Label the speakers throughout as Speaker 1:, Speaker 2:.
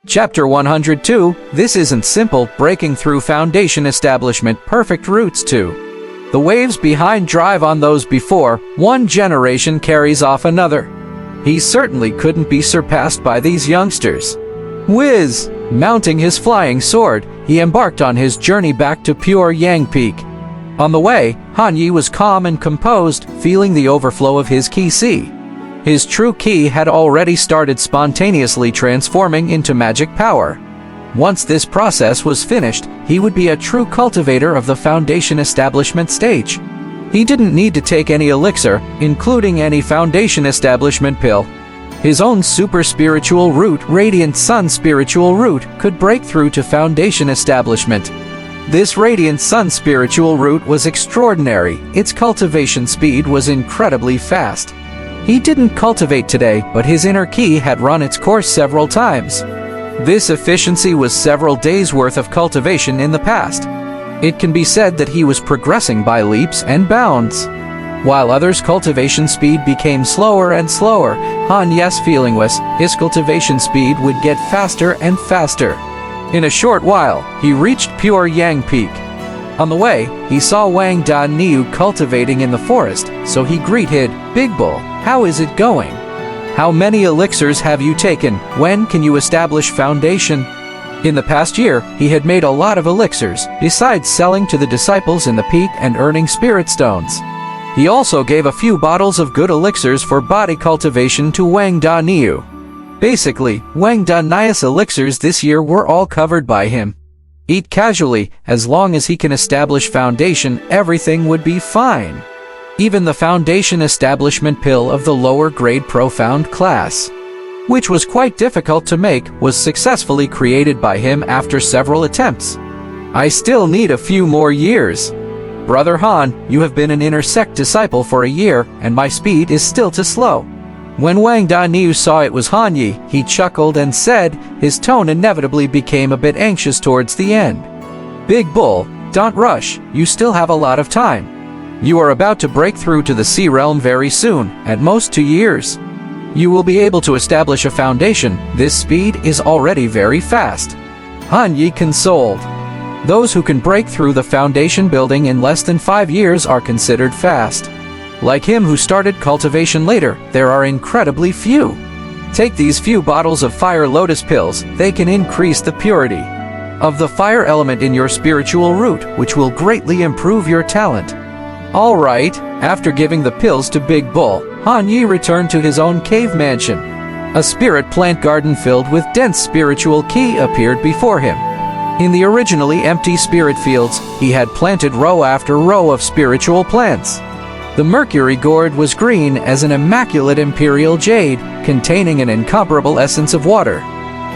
Speaker 1: Chapter 102, This Isn't Simple, Breaking Through Foundation Establishment Perfect Roots to. The waves behind drive on those before, one generation carries off another. He certainly couldn't be surpassed by these youngsters. Whiz! Mounting his flying sword, he embarked on his journey back to Pure Yang Peak. On the way, Han Yi was calm and composed, feeling the overflow of his qi. His true qi had already started spontaneously transforming into magic power. Once this process was finished, he would be a true cultivator of the foundation establishment stage. He didn't need to take any elixir, including any foundation establishment pill. His own super spiritual root, Radiant Sun spiritual root, could break through to foundation establishment. This Radiant Sun spiritual root was extraordinary. Its cultivation speed was incredibly fast. He didn't cultivate today, but his inner qi had run its course several times. This efficiency was several days' worth of cultivation in the past. It can be said that he was progressing by leaps and bounds. While others' cultivation speed became slower and slower, Han Yi's feeling was his cultivation speed would get faster and faster. In a short while, he reached Pure Yang Peak. On the way, he saw Wang Da Niu cultivating in the forest, so he greeted, "Big Bull, how is it going? How many elixirs have you taken? When can you establish foundation?" In the past year, he had made a lot of elixirs, besides selling to the disciples in the peak and earning spirit stones. He also gave a few bottles of good elixirs for body cultivation to Wang Da Niu. Basically, Wang Da Niu's elixirs this year were all covered by him. Eat casually, as long as he can establish foundation, everything would be fine. Even the foundation establishment pill of the lower grade profound class, which was quite difficult to make, was successfully created by him after several attempts. I still need a few more years. Brother Han, you have been an inner sect disciple for a year, and my speed is still too slow. When Wang Da Niu saw it was Han Yi, he chuckled and said, his tone inevitably became a bit anxious towards the end. "Big Bull, don't rush, you still have a lot of time. You are about to break through to the Sea Realm very soon, at most 2 years. You will be able to establish a foundation. This speed is already very fast." Han Yi consoled. Those who can break through the foundation building in less than 5 years are considered fast. Like him who started cultivation later, there are incredibly few. Take these few bottles of fire lotus pills, they can increase the purity of the fire element in your spiritual root, which will greatly improve your talent. Alright, after giving the pills to Big Bull, Han Yi returned to his own cave mansion. A spirit plant garden filled with dense spiritual qi appeared before him. In the originally empty spirit fields, he had planted row after row of spiritual plants. The mercury gourd was green as an immaculate imperial jade, containing an incomparable essence of water,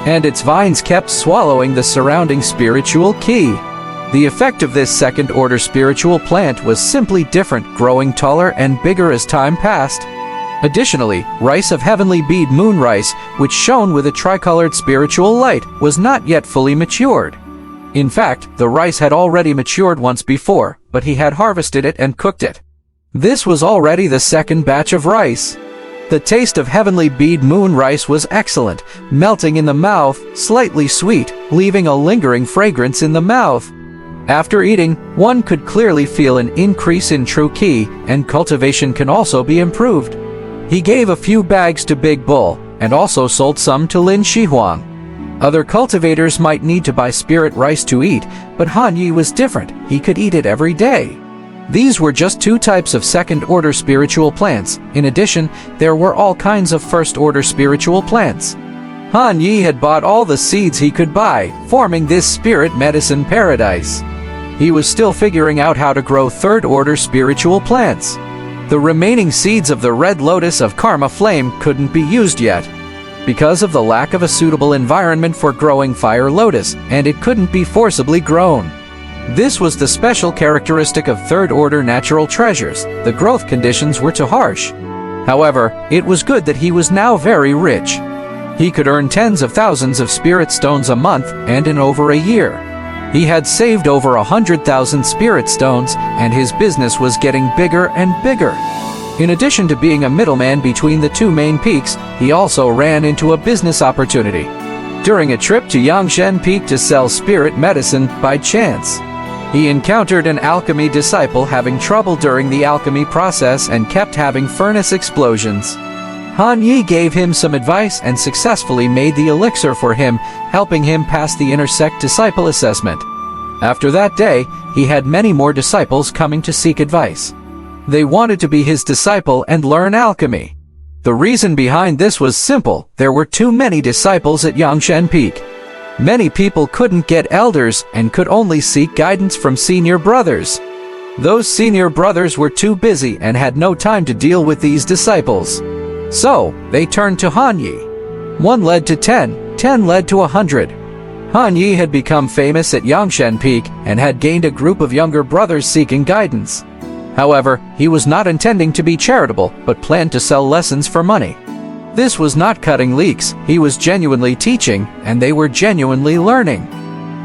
Speaker 1: and its vines kept swallowing the surrounding spiritual qi. The effect of this second-order spiritual plant was simply different, growing taller and bigger as time passed. Additionally, rice of heavenly bead moon rice, which shone with a tricolored spiritual light, was not yet fully matured. In fact, the rice had already matured once before, but he had harvested it and cooked it. This was already the second batch of rice. The taste of heavenly bead moon rice was excellent, melting in the mouth, slightly sweet, leaving a lingering fragrance in the mouth. After eating, one could clearly feel an increase in true qi, and cultivation can also be improved. He gave a few bags to Big Bull, and also sold some to Lin Shihuang. Other cultivators might need to buy spirit rice to eat, but Han Yi was different. He could eat it every day. These were just 2 types of second-order spiritual plants. In addition, there were all kinds of first-order spiritual plants. Han Yi had bought all the seeds he could buy, forming this spirit medicine paradise. He was still figuring out how to grow third-order spiritual plants. The remaining seeds of the red lotus of Karma Flame couldn't be used yet, because of the lack of a suitable environment for growing fire lotus, and it couldn't be forcibly grown. This was the special characteristic of third-order natural treasures. The growth conditions were too harsh. However, it was good that he was now very rich. He could earn tens of thousands of spirit stones a month, and in over a year, he had saved over 100,000 spirit stones, and his business was getting bigger and bigger. In addition to being a middleman between the 2 main peaks, he also ran into a business opportunity. during a trip to Yangshan Peak to sell spirit medicine by chance. He encountered an alchemy disciple having trouble during the alchemy process and kept having furnace explosions. Han Yi gave him some advice and successfully made the elixir for him, helping him pass the intersect disciple assessment. After that day, he had many more disciples coming to seek advice. They wanted to be his disciple and learn alchemy. The reason behind this was simple: there were too many disciples at Yangshan Peak. Many people couldn't get elders and could only seek guidance from senior brothers. Those senior brothers were too busy and had no time to deal with these disciples. So, they turned to Han Yi. 1 led to 10, 10 led to 100. Han Yi had become famous at Yangshan Peak and had gained a group of younger brothers seeking guidance. However, he was not intending to be charitable, but planned to sell lessons for money. This was not cutting leaks, he was genuinely teaching, and they were genuinely learning.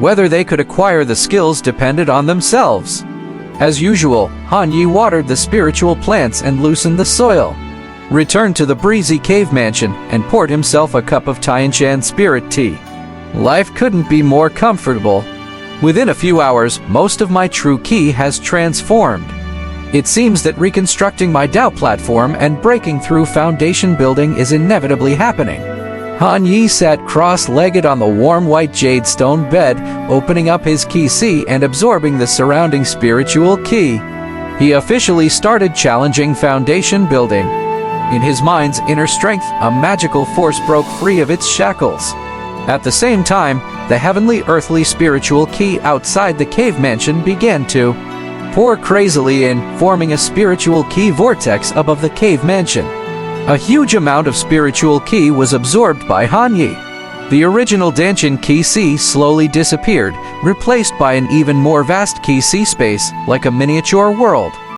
Speaker 1: Whether they could acquire the skills depended on themselves. As usual, Han Yi watered the spiritual plants and loosened the soil, returned to the breezy cave mansion, and poured himself a cup of Tianshan spirit tea. Life couldn't be more comfortable. Within a few hours, most of my true ki has transformed. It seems that reconstructing my Dao platform and breaking through foundation building is inevitably happening. Han Yi sat cross-legged on the warm white jade stone bed, opening up his ki si and absorbing the surrounding spiritual ki. He officially started challenging foundation building. In his mind's inner strength, a magical force broke free of its shackles. At the same time, the heavenly earthly spiritual ki outside the cave mansion began to pour crazily in, forming a spiritual ki vortex above the cave mansion. A huge amount of spiritual ki was absorbed by Han Yi. The original Danshin ki si slowly disappeared, replaced by an even more vast ki si space, like a miniature world.